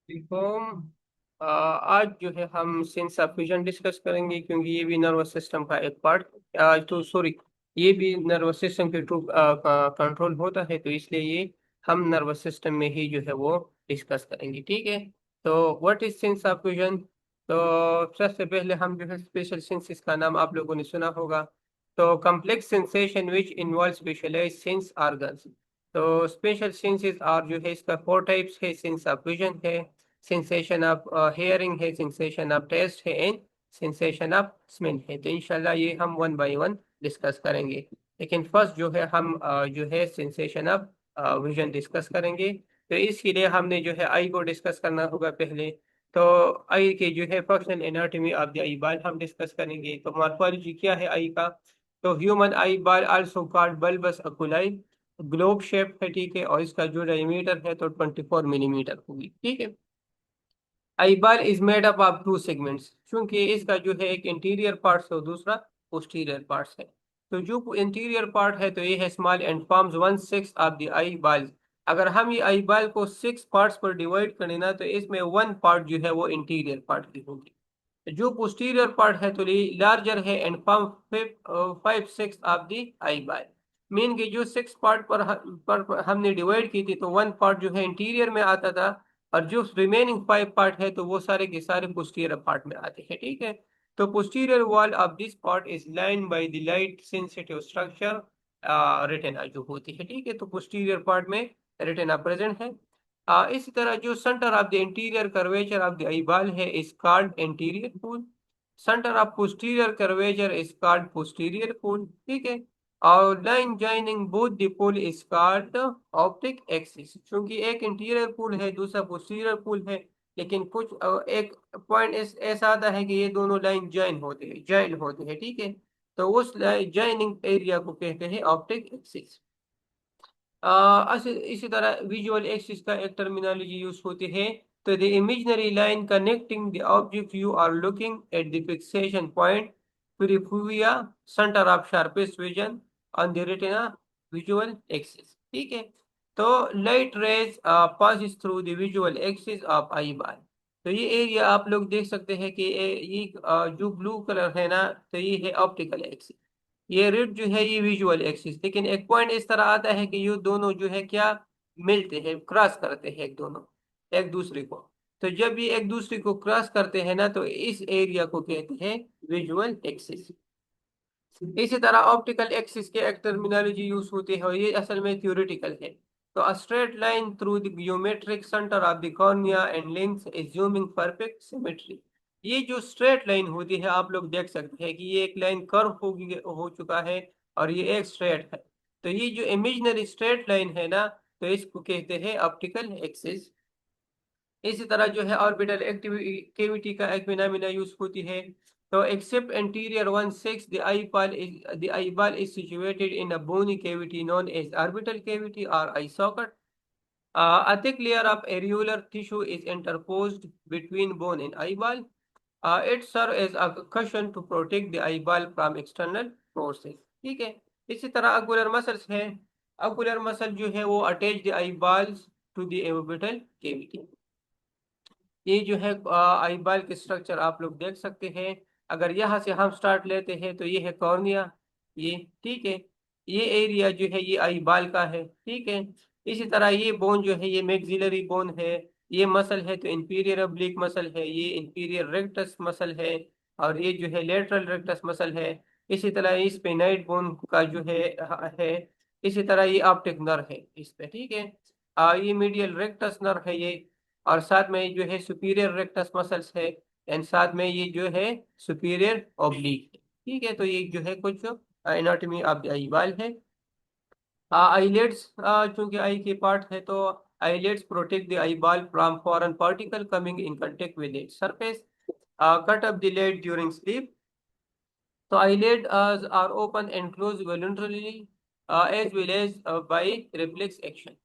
देखो, आज जो है हम सेंस ऑफ विजन डिस्कस करेंगे क्योंकि ये भी नर्वस सिस्टम का एक पार्ट। तो सॉरी, ये भी नर्वस सिस्टम के थ्रू कंट्रोल होता है, तो इसलिए ये हम नर्वस सिस्टम में ही जो है वो डिस्कस करेंगे। ठीक है। तो what is sense of vision? तो सबसे पहले हम जो है स्पेशल सेंसेस का नाम आप लोगों ने सुना होगा। तो complex sensation which involve specialised sense organs. तो स्पेशल सेंसेस और जो है इसका फोर टाइप्स है। सेंस ऑफ विजन है, सेंसेशन ऑफ हेयरिंग है, सेंसेशन ऑफ टेस्ट है, एंड सेंसेशन ऑफ स्मेल है। तो इंशाल्लाह ये हम वन बाय वन डिस्कस करेंगे। लेकिन फर्स्ट जो है हम जो है सेंसेशन ऑफ विजन डिस्कस करेंगे। तो इसके लिए हमने जो है आई को डिस्कस करना होगा पहले। तो आई के जो है फंक्शनल एनाटॉमी ऑफ द आई बाल हम डिस्कस करेंगे। तो मॉर्फोलॉजी क्या है आई का? तो human eyeball also called bulbus oculi, globe shape है। ठीक है। और इसका जो डायमीटर है तो 24 मिलीमीटर होगी। ठीक है। Eyeball is made up of two segments, क्योंकि इसका जो है एक इंटीरियर पार्ट है और दूसरा पोस्टीरियर पार्ट है। तो जो इंटीरियर पार्ट है तो ये है small and forms 1/6 of the eyeball. अगर हम ये आई बाल को 6 पार्ट्स पर डिवाइड करें ना, तो इसमें वन पार्ट जो है वो इंटीरियर पार्ट की होगी। जो पोस्टीरियर पार्ट है तो ये लार्जर है एंड फॉर्म 5/6 ऑफ द आई बाल। मीन के जो 6 पार्ट पर हमने डिवाइड की थी, तो वन पार्ट जो है इंटीरियर में आता था, और जो रिमेनिंग 5 पार्ट है तो वो सारे के सारे पोस्टीरियर पार्ट में आते हैं। ठीक है। तो posterior wall of this part is line by the light sensitive structure retina जो होती है। ठीक है। तो पोस्टीरियर पार्ट में रेटिना प्रेजेंट है। इसी तरह जो centre of the interior curvature of the eyeball है is called anterior pole. Centre of posterior curvature is called posterior pole. ठीक है। और line joining both the pole is called optic axis. क्योंकि एक इंटीरियर पोल है, दूसरा पोस्टीरियर पोल है, लेकिन कुछ एक पॉइंट ऐसा आता है कि ये दोनों लाइन ज्वाइन होते हैं। ठीक है। तो उस ज्वाइनिंग एरिया को कहते हैं ऑप्टिक एक्सिस। इसी तरह विजुअल एक्सिस का एक टर्मिनोलॉजी यूज होती है। तो the imaginary line connecting the object you are looking at the fixation point to the fovea, centre of sharpest vision on the retina, visual axis. ठीक है। तो light rays passes through the visual axis of eyeball. तो ये area आप लोग देख सकते हैं कि ये जो ब्लू कलर है ना, तो ये है ऑप्टिकल एक्सिस। ये रेड जो है ये विजुअल एक्सिस। लेकिन एक पॉइंट इस तरह आता है कि ये दोनों जो है क्या मिलते हैं, क्रॉस करते हैं एक दूसरे को। तो जब ये एक दूसरे को क्रॉस करते हैं ना, तो इस एरिया को कहते हैं विजुअल एक्सिस। इसी तरह ऑप्टिकल एक्सिस के एक टर्मिनोलॉजी यूज होती है और ये असल में थ्योरेटिकल है। तो a straight line through the geometric centre of the cornea and lens assuming perfect symmetry. ये जो स्ट्रेट लाइन होती है आप लोग देख सकते हैं कि ये एक लाइन कर्व हो चुका है और ये एक स्ट्रेट है। तो ये जो इमेजिनरी स्ट्रेट लाइन है ना, तो इसको कहते हैं ऑप्टिकल एक्सिस। इसी तरह जो है ऑर्बिटल केविटी का एक फिनोमेना यूज होती है। तो accept anterior 1/6 the eyeball is situated in a bony cavity known as orbital cavity or eye socket. A thick layer of areolar tissue is interposed between bone and eyeball. It serves as a cushion to protect the eyeball from external forces. ठीक है। इसी तरह ocular muscles है। Ocular muscle जो है वो attach the eyeballs to the orbital cavity। ये जो है आई बाल के स्ट्रक्चर आप लोग देख सकते हैं। अगर यहाँ से हम स्टार्ट लेते हैं तो ये है कॉर्निया, ये। ठीक है। ये एरिया जो है ये आई बाल का है। ठीक है। इसी तरह ये बोन जो है ये मैक्सिलरी बोन है। ये मसल है तो इंफीरियर ऑब्लिक मसल है, ये इंफीरियर रेक्टस मसल है, और ये जो है लेटरल रेक्टस मसल है। इसी तरह इस पे नाइट बोन का जो है। इसी तरह ये ऑप्टिक नर्व है इस पे। ठीक है। ये मीडियल रेक्टस नर्व है ये। और साथ में जो है सुपीरियर रेक्टस मसल्स है, एंड साथ में ये जो है सुपीरियर ओब्लिक है। ठीक है। तो ये जो है कुछ एनाटॉमी ऑफ द आई बाल है। आईलेट्स चूंकि आई के पार्ट है, तो eyelids protect the eyeball from foreign particle coming in contact with its surface. Cut up the lid during sleep. तो eyelid are open and closed voluntarily, as well as by reflex action.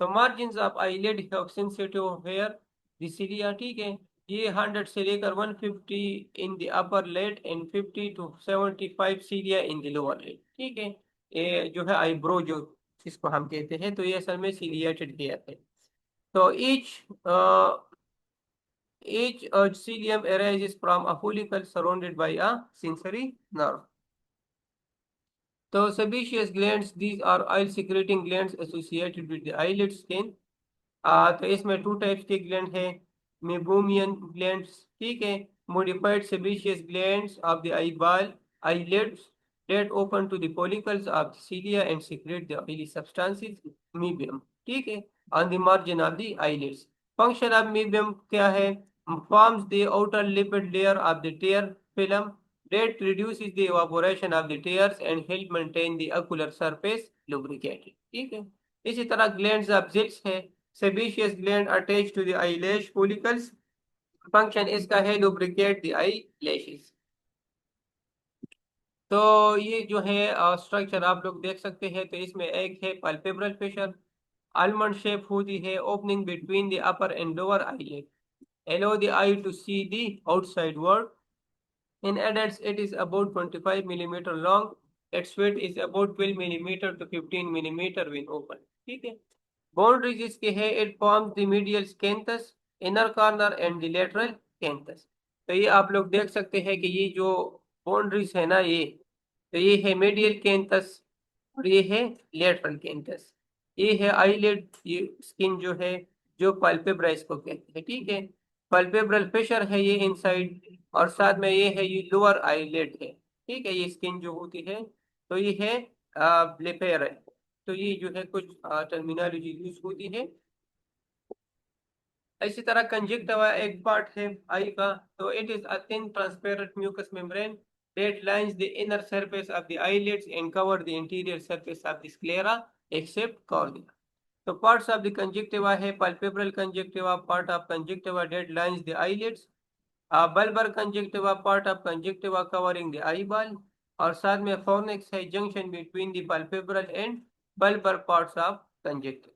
तो margin of eyelid है sensitive hair the cilia। ठीक है। ये 100 से लेकर 150 in the upper lid and 50 to 75 cilia in the lower lid. ठीक है। ये जो है आईब्रो जो इसको हम कहते हैं, तो ये असल में सिलिएटेड हेयर है। तो each each cilium arises from a follicle surrounded by a sensory nerve. तो sebaceous glands, these are oil secreting glands associated with the eyelid skin. तो इसमें टू टाइप्स के ग्लैंड है, मेबोमियन ग्लैंड्स, ठीक है, modified sebaceous glands of the eyeball, eyelids that open to the follicles of the cilia and secrete the oily substances, mebium, ठीक है, on the margin of the eyelids. Function of mebium क्या है? Forms the outer lipid layer of the tear film that reduces the evaporation of the tears and help maintain the ocular surface lubricated, ठीक है. इसी तरह glands of Zills है, sebaceous gland attached to the eyelash follicles. Function इसका है lubricate the eyelashes. तो ये जो है स्ट्रक्चर आप लोग देख सकते हैं. तो इसमें एक है palpebral fissure, almond shape होती है, opening between the upper and lower eyelid, allow the eye to see the outside world. In adults, it is about 25 millimeter long. Its width is about 12 millimeter to 15 millimeter when open. ठीक है. Boundaries इसके है, it forms the medial scanthus, inner corner and the lateral canthus. तो ये आप लोग देख सकते हैं कि ये जो बाउंड्रीज है ना, ये तो ये है मीडियल कैंथस और ये है लेटरल कैंथस. ये है आईलिड, ये स्किन जो है, जो पल्पेब्रा इसको कहते हैं, ठीक है. पल्पेब्रल फिशर है ये इनसाइड, और साथ में ये है, ये लोअर आईलिड है, ठीक है. ये स्किन जो होती है, तो ये है ब्लेपेर है. तो ये जो है कुछ टर्मिनोलॉजी यूज होती है. इसी तरह कंजक्टिवा एक पार्ट है आई का. तो it is a thin transparent mucus membrane that lines the inner surface of the eyelids and cover the interior surface of the sclera except cornea. So parts of the conjunctiva है, palpebral conjunctiva, part of conjunctiva that lines the eyelids, bulbar conjunctiva, part of conjunctiva covering the eyeball, और साथ में fornix है, junction between the palpebral and bulbar parts of conjunctiva.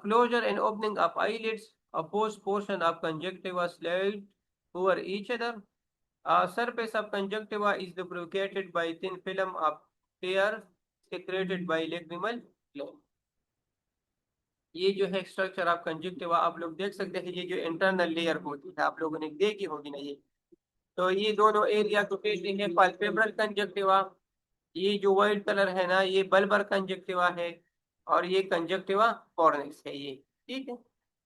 Closure and opening of eyelids, opposed portion of conjunctiva slide over each other. Surface of conjunctiva is lubricated by thin film of tear secreted by lacrimal gland. ये जो है structure of conjunctiva आप लोग देख सकते हैं. ये जो इंटरनल लेयर होती है आप लोगों ने देखी होगी ना ये. तो ये दोनों एरिया को कहते हैं पाल्पेब्रल कंजक्टिवा. ये जो व्हाइट कलर है ना, ये बल्बर कंजक्टिवा है, और ये कंजक्टिवा कॉर्निक्स है ये, ठीक है.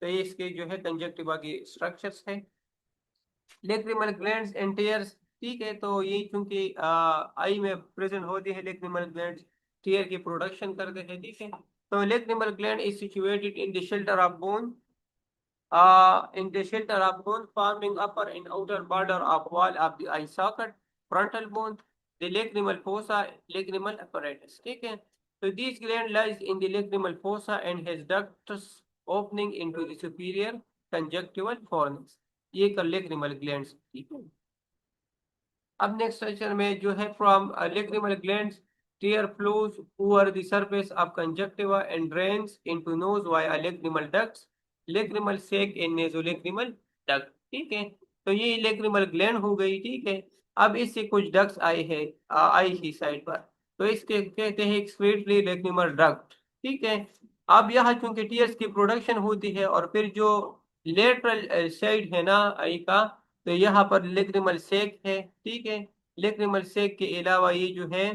तो ये इसके जो है कंजक्टिवा के स्ट्रक्चर्स है. लेक्रिमल ग्लैंड्स एंड टीयर्स, ठीक है. तो ये चूंकि आई में प्रेजेंट होती है लेक्रिमल ग्लैंड्स, टीयर की प्रोडक्शन करते हैं, ठीक है. तो lacrimal gland is situated in the shelter of bone, in the shelter of bone, forming upper and outer border of wall of the eye socket, frontal bone, the lacrimal fossa, lacrimal apparatus, ठीक है. So this gland lies in the lacrimal fossa and has ducts opening into the superior conjunctival fornix. ये कर lacrimal glands, ठीक है. अब next section में जो है from lacrimal glands, tear flows over the surface of conjunctiva and drains into nose via lacrimal ducts, lacrimal sac and nasolacrimal duct, ठीक है. तो ये lacrimal gland हो गई, ठीक है. अब इससे कुछ डक्ट्स आए हैं आई की साइड पर, तो इसके कहते हैं एक्सक्रीटरी lacrimal duct, ठीक है. अब यहाँ चूंकि टीयर्स की प्रोडक्शन होती है, और फिर जो लेटरल साइड है ना आई का, तो यहाँ पर लेक्रिमल सेक है, ठीक है. लेक्रिमल सेक के अलावा ये जो है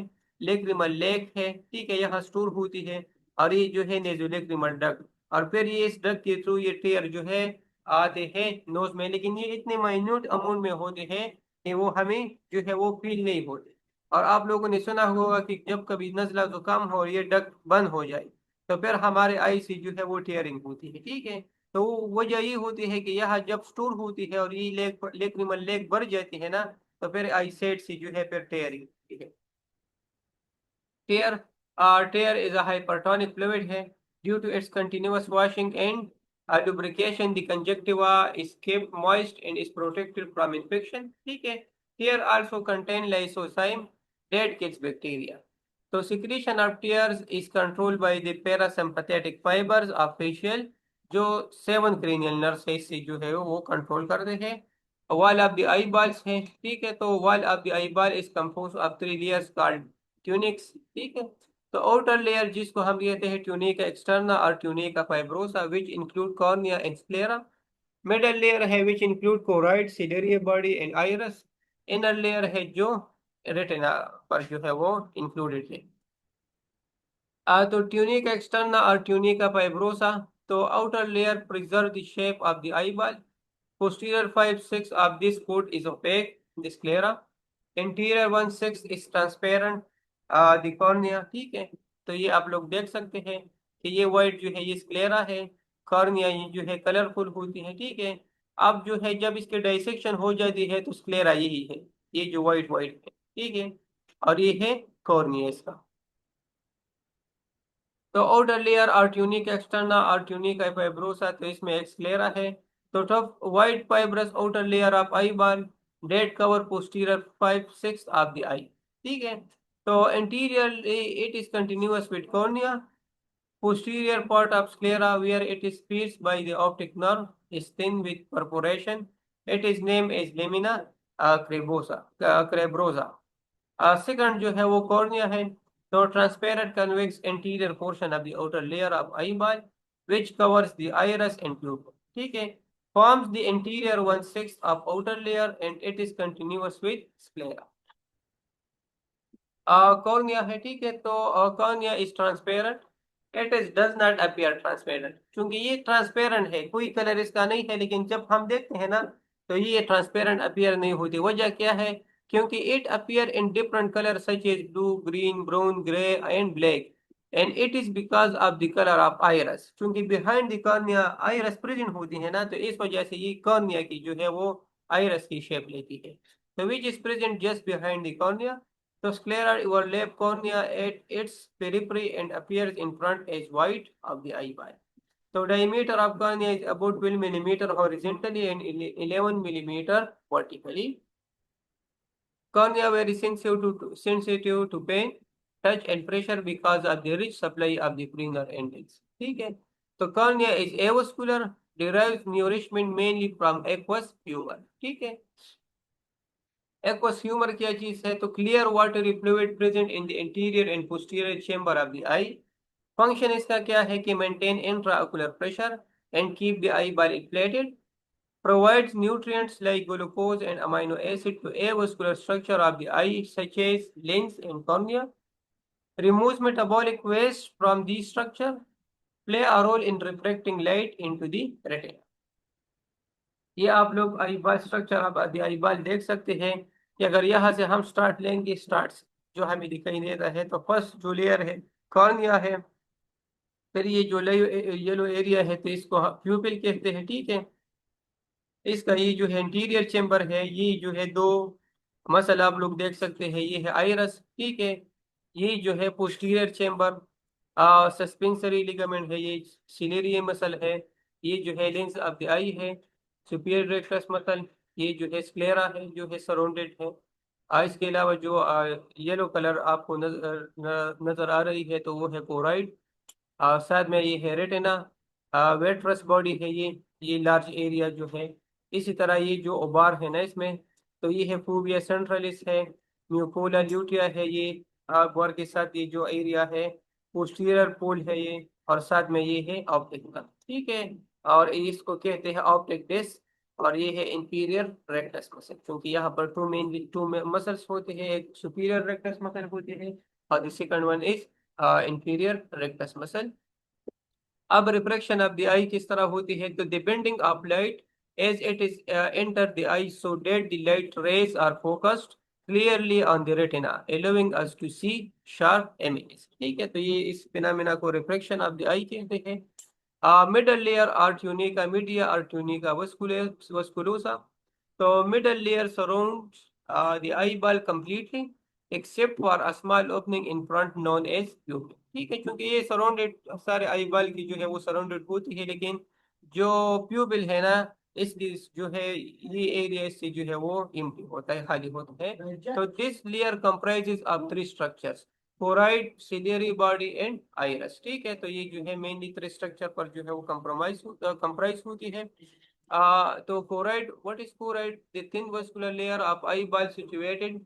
लेक्रिमल लेक है, ठीक है, यहाँ स्टोर होती है. और ये जो है नेजोलेक्रिमल डक्ट, और फिर ये इस डक्ट के थ्रू ये टेयर जो है आते हैं नोज में, लेकिन ये इतने माइन्यूट अमाउंट में होते हैं कि वो हमें जो है वो फील नहीं होते. और आप लोगों ने सुना होगा कि जब कभी नजला जुकाम हो और ये डक्ट बंद हो जाए, तो फिर हमारे आई से जो है वो टेयरिंग होती है, ठीक है. तो वजह ये होती है कि यहाँ जब स्टोर होती है और ये लेक्रिमल लेक भर जाती है ना, तो फिर आई सेट से जो है फिर टेयरिंग होती है. Tear, tear is a hypertonic fluid है. Due to its continuous washing and lubrication, the conjunctiva is kept moist and is protected from infection, ठीक है. Tear also contain lysozyme that kills bacteria. So secretion of tears is controlled by the parasympathetic fibers of facial, जो 7 cranial nerves है इससे जो है वो control करते हैं. Wall of the eyeballs है, ठीक है. तो wall of the eyeball is compose of 3 layers called tunics, ठीक है. तो आउटर लेयर जिसको हम कहते हैं ट्यूनिका एक्सटर्ना और tunica fibrosa, which include cornea and sclera. Middle layer है which include choroid, ciliary body and iris. Inner layer है जो रेटिना पर जो है वो इंक्लूडेड है। तो ट्यूनिक एक्सटर्ना और ट्यूनिका फाइब्रोसा। तो outer layer preserve the shape of the eye ball. Posterior 5/6 of this coat is opaque, the sclera. Interior 1/6 is transparent, the cornea। ठीक है, तो ये आप लोग देख सकते हैं कि ये वाइट जो है ये स्क्लेरा है, कॉर्निया ये जो है कलरफुल होती है। ठीक है, अब जो है जब इसके डाइसेक्शन हो जाती है तो स्क्लेरा यही है, ये जो वाइट वाइट है। ठीक है, और ये है कॉर्निया इसका। तो आउटर लेयर और ट्यूनिक एक्सटर्ना और ट्यूनिक फाइब्रोसा, तो इसमें एक स्क्लेरा है। तो top white fibrous outer layer of eyeball, that cover posterior 5/6 of the eye. ठीक है, तो interior it is continuous with cornea. Posterior part of sclera where it is pierced by the optic nerve is thin with perforation. It is named as lamina crabrosa। Second जो है वो cornea है। तो transparent convex interior portion of the outer layer of eyeball which covers the iris and pupil. ठीक है, forms the interior 1/6 of outer layer and it is continuous with sclera। Cornea है। ठीक है, तो cornea is transparent, it is does not appear transparent. क्योंकि ये transparent है, कोई कलर इसका नहीं है, लेकिन जब हम देखते हैं ना तो ये ट्रांसपेरेंट अपीयर नहीं होती। वजह क्या है? क्योंकि it appear in different colour such as blue, green, brown, grey and black, and it is because of the colour of iris. क्योंकि behind the cornea iris present होती है ना, तो इस वजह से ये कॉर्निया की जो है वो आइरस की शेप लेती है। तो which is present just behind the cornea. The sclera overlap cornea at its periphery and appears in front as white of the eyeball. So diameter of cornea is about 12 millimeter horizontally and 11 millimeter vertically. Cornea very sensitive to pain, touch and pressure because of the rich supply of the prener endings। ठीक है, तो cornea is avascular, derives nourishment mainly from aqueous humor। ठीक है, aqueous humour क्या चीज है? तो clear watery fluid present in the interior and posterior chamber of the I. Function इसका क्या है कि maintain intraocular pressure and keep the eye ball inflated, provides nutrients like glucose and amino acid to avascular structure of the eye such as lens and cornea, removes metabolic waste from these structure, play a role in reflecting light into the retina। ये आप लोग आईबाल structure आप आईबाल देख सकते हैं कि अगर यहाँ से हम स्टार्ट लेंगे, स्टार्ट जो हमें दिखाई देता है, तो फर्स्ट जो लेयर है कॉर्निया है, फिर ये जो येलो एरिया है तो इसको प्यूपिल कहते हैं। ठीक है, इसका ये जो है इंटीरियर चेम्बर है, ये जो है दो मसल आप लोग देख सकते हैं, ये है आइरस। ठीक है, ये जो है पोस्टीरियर चेम्बर सस्पेंसरी लिगामेंट है, ये सिलेरियम मसल है, ये जो है लेंस ऑफ द आई है, सुपीरियर रेक्टस मसल, ये जो है स्क्लेरा है जो है सराउंडेड है। इसके अलावा जो येलो कलर आपको नजर आ रही है तो वो है कोराइड। साथ में ये है रेटिना, वेट्रस बॉडी है ये लार्ज एरिया जो है। इसी तरह ये जो ओबार है ना इसमें, तो ये है फूविया सेंट्रलिस है, म्यूकोला ल्यूटिया है ये, गौर के साथ ये जो एरिया है पोस्टीरियर पोल है ये, और साथ में ये है ऑप्टिक नर्व। ठीक है, और इसको कहते हैं ऑप्टिक डिस्क। और ये है इंफीरियर रेक्टस मसल, क्योंकि यहाँ पर टू मसल्स होते हैं, एक सुपीरियर रेक्टस मसल होते हैं और the second one is inferior rectus muscle. अब रिफ्रैक्शन ऑफ द आई किस तरह होती है? तो the bending of light as it is enter the eye so that the light rays are focused clearly on the retina allowing us to see sharp images. ठीक है, तो ये इस फिनोमेना को रिफ्रैक्शन ऑफ द आई कहते हैं। Middle layer or tunica media और tunica vasculosa. तो middle layer surrounds the eyeball completely except for a small opening in front known as pupil। ठीक है, क्योंकि ये सराउंडेड सारे आई बॉल की जो है वो सराउंडेड होती है, लेकिन जो प्यूपिल है ना इस जो है ये एरिया से जो है वो एम्प्टी होता है, खाली होता है। तो this layer comprises of three structures, choroid, ciliary body and iris. ठीक है, तो ये जो है मेनली थ्री स्ट्रक्चर पर जो है वो कंप्राइज होती है। तो choroid, what is choroid? The thin vascular layer of eye ball situated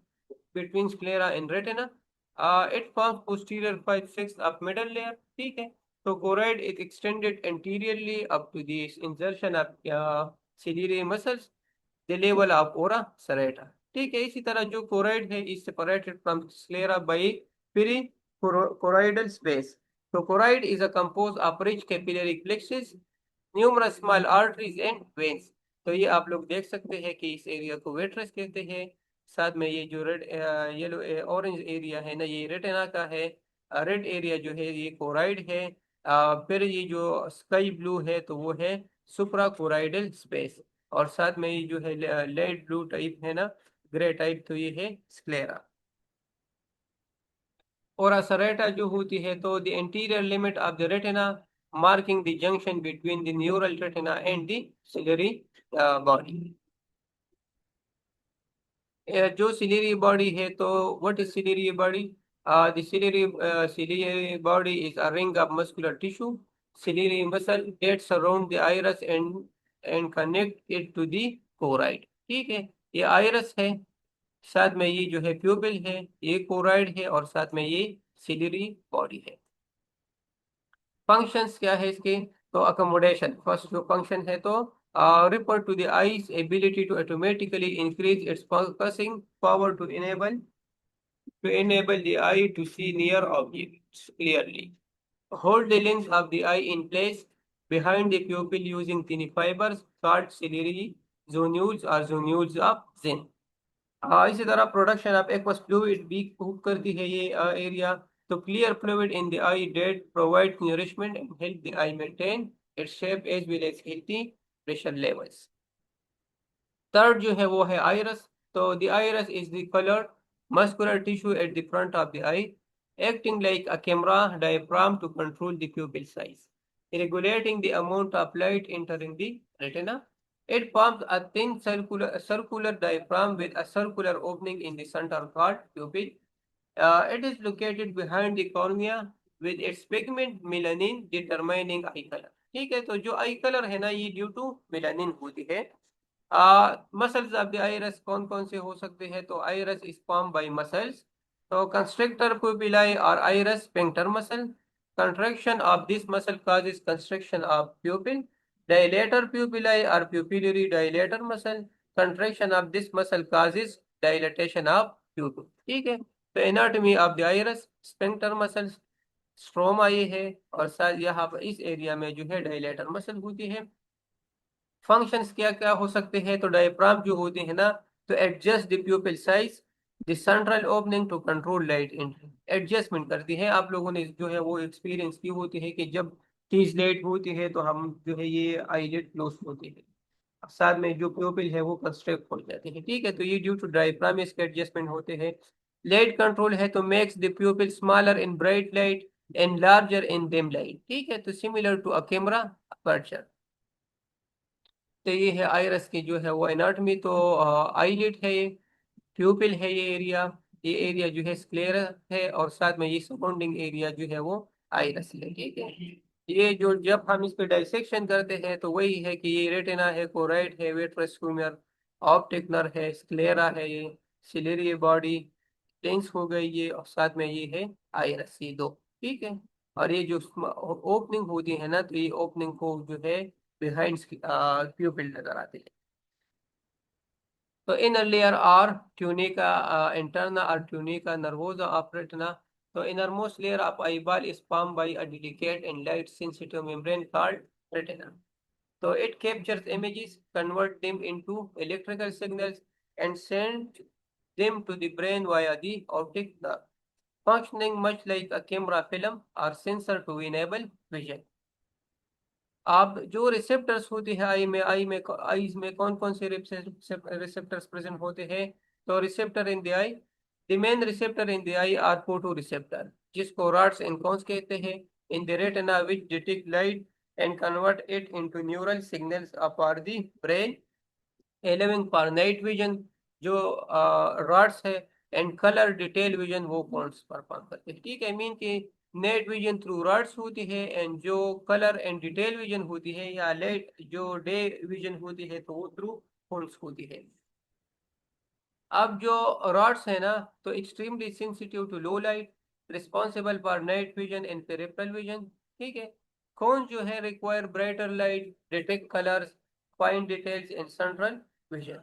between sclera and retina। It forms posterior 5/6 of middle layer। ठीक है, तो choroid is extended anteriorly up to the insertion of ciliary muscles, the level of ora serrata. ठीक है, इसी तरह जो choroid है is separated from sclera by perichoroidal space. So choroid is a composed of rich capillary plexus, numerous small arteries and veins. तो ये आप लोग देख सकते हैं कि इस एरिया को वेट्रस कहते हैं। साथ में ये जो रेड येलो ऑरेंज एरिया है ना, ये रेटिना का है। रेड एरिया जो है ये कोराइड है। फिर ये जो स्काई ब्लू है तो वो है सुप्रा कोराइडल स्पेस। और साथ में ये जो है लाइट ब्लू टाइप है ना, ग्रे टाइप, तो ये है स्क्लेरा। और असरेटा जो होती है तो the interior limit of the retina, marking the junction between the neural retina and the ciliary body. जो सिलियरी बॉडी है तो what is ciliary body? The ciliary body is a ring of muscular tissue, ciliary muscle that surround the iris and connect it to the choroid. ठीक है, ये iris है, साथ में ये जो है प्यूपिल है, ये कोराइड है, और साथ में ये सिलियरी बॉडी है। फंक्शंस क्या है इसके? तो अकोमोडेशन फर्स्ट जो फंक्शन है तो refer to the eye's ability to automatically increase its focusing power to enable the eye to see near objects clearly. Hold the lens of the eye in place behind the pupil using thin fibers called ciliary zonules or zonules of zinc. इसी तरह production of aqueous fluid भी हुक करती है ये area. तो clear fluid in the eye that provide nourishment and help the eye maintain its shape as well as healthy pressure levels. Third जो है वो है आइरस। तो the iris is the coloured muscular tissue at the front of the eye, acting like a camera diaphragm to control the pupil size, regulating the amount of light entering the retina. It forms a thin circular diaphragm with a circular opening in the center called pupil. It is located behind the cornea with its pigment melanin determining eye color. ठीक है, तो जो आई colour है ना ये due to melanin होती है। Muscles of the iris कौन कौन से हो सकते हैं? तो iris is form by muscles. तो कंस्ट्रक्टर पुपिलाई और iris sphincter muscle, contraction of this muscle causes constriction of pupil, dilator pupillae or pupillary dilator muscle, contraction of this muscle causes dilatation of pupil। ठीक है, तो anatomy of the iris sphincter muscles, stroma ये है, और साथ यहाँ पर इस एरिया में जो है डायलेटर मसल होती है। फंक्शंस क्या क्या हो सकते हैं? तो डायफ्राम जो होते हैं ना, तो adjust the pupil size, the central opening to control light entry, adjustment करती है। आप लोगों ने जो है वो एक्सपीरियंस की होती है कि जब चीज लेट होती है तो हम जो है ये आईलिड क्लोज होती है, साथ में जो प्यूपिल है वो कंस्ट्रक्ट हो जाते हैं। ठीक है, तो ये ड्यू टू डायफ्राम इसके एडजस्टमेंट होते हैं। लाइट कंट्रोल है तो makes the pupil smaller in bright light and larger in dim light. ठीक है, तो similar to a camera aperture. तो ये है आइरस की जो है वो एनाटॉमी। तो आईलिड है ये, प्यूपिल है ये एरिया जो है स्क्लेरा है, और साथ में ये सराउंडिंग एरिया जो है वो आइरस है। ठीक है, ये जो जब हम इस पे डाइसेक्शन करते हैं तो वही है कि ये रेटिना है, कोराइड है, विट्रस ह्यूमर, ऑप्टिक नर्व है, स्क्लेरा है, ये सिलेरी बॉडी, लेंस हो गई ये, और साथ में ये है आइरस, ये दो। ठीक है, और ये जो ओपनिंग होती है ना, तो ये ओपनिंग को जो है बिहाइंड प्यूपिल नजर आते हैं। तो inner layer or tunica interna or tunica nervosa of retina. So innermost layer of eyeball is formed by a delicate and light sensitive membrane called retina. So it captures images, convert them into electrical signals, and send them to the brain via the optic nerve, functioning much like a camera film or sensor to enable vision. आप जो receptors होते हैं eyes में कौन कौन से receptors present होते हैं? तो receptor in the eye, the main receptor in the eye are photo receptor, जिसको रॉड्स एंड कोन्स कहते हैं, in the retina which detect light and convert it into neural signals for the brain, allowing for night vision जो rods है, and colour detail vision वो cones perform करते हैं। ठीक है, मीन की नेट विजन थ्रू रॉड्स होती है, एंड जो कलर एंड डिटेल विजन होती है या लाइट जो डे विजन होती है तो वो थ्रू कौन्स होती है। अब जो रॉड्स है ना, तो extremely sensitive to low light, responsible for night vision and peripheral vision. ठीक है, कौन जो है require brighter light, detect colours, fine details in central vision.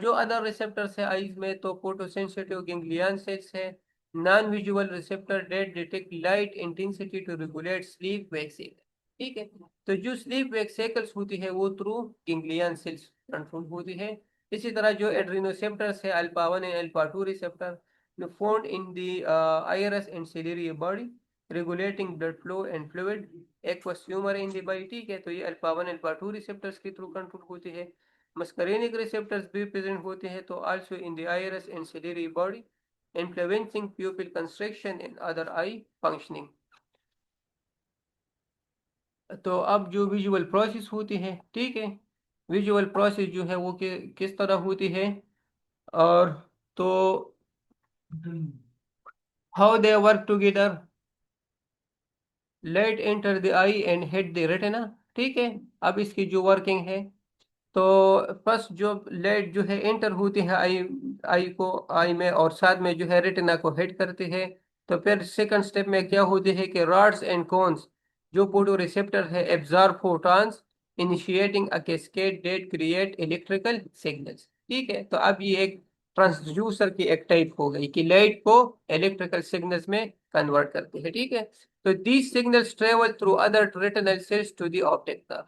जो अदर रिसेप्टर्स है आईज में, तो फोटो सेंसिटिव गैंग्लियन सेल्स है, non visual receptor that detect light intensity to regulate sleep wake cycle. ठीक है, तो जो स्लीप वेक साइकिल्स होती है वो थ्रू गैंग्लियन सेल्स कंट्रोल होती है। इसी तरह जो एड्रेनोसेप्टर्स है, alpha 1 and alpha 2 receptor found in the iris and ciliary body regulating blood flow and fluid aqueous humor in the body। ठीक है, तो ये अल्फा 1 अल्फा 2 रिसेप्टर्स के थ्रू कंट्रोल होती है। मस्करेनिक रिसेप्टर्स भी प्रेजेंट होते हैं, तो also in the iris and ciliary body influencing pupil constriction and other eye functioning। तो अब जो विजुअल प्रोसेस होती है, ठीक है, विजुअल प्रोसेस जो है वो किस तरह होती है, और तो how they work together, light enter the I and hit the retina. ठीक है, अब इसकी जो वर्किंग है, तो फर्स्ट जो लाइट जो है एंटर होती है आई आई को आई में, और साथ में जो है रेटिना को हिट करती है। तो फिर सेकंड स्टेप में क्या होती है कि रॉड्स एंड कोन्स जो फोटो रिसेप्टर है absorb photons initiating a cascade that create electrical signals. ठीक है, तो अब ये एक ट्रांसड्यूसर की एक टाइप हो गई कि लाइट को इलेक्ट्रिकल सिग्नल्स में कन्वर्ट करती है। ठीक है, तो these signals travel through other retinal cells to the optic nerve.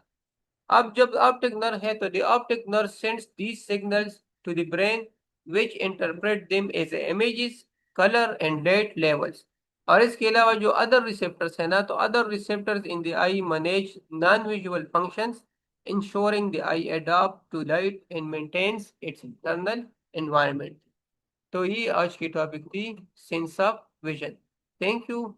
अब जब ऑप्टिक नर्व है, तो the optic nerve sends these signals to the brain which interpret them as images, colour and light levels. और इसके अलावा जो other receptors है ना, तो other receptors in the eye manage non visual functions ensuring the eye adopt to light and maintains its internal environment. तो ये आज की टॉपिक थी sense of vision. Thank you.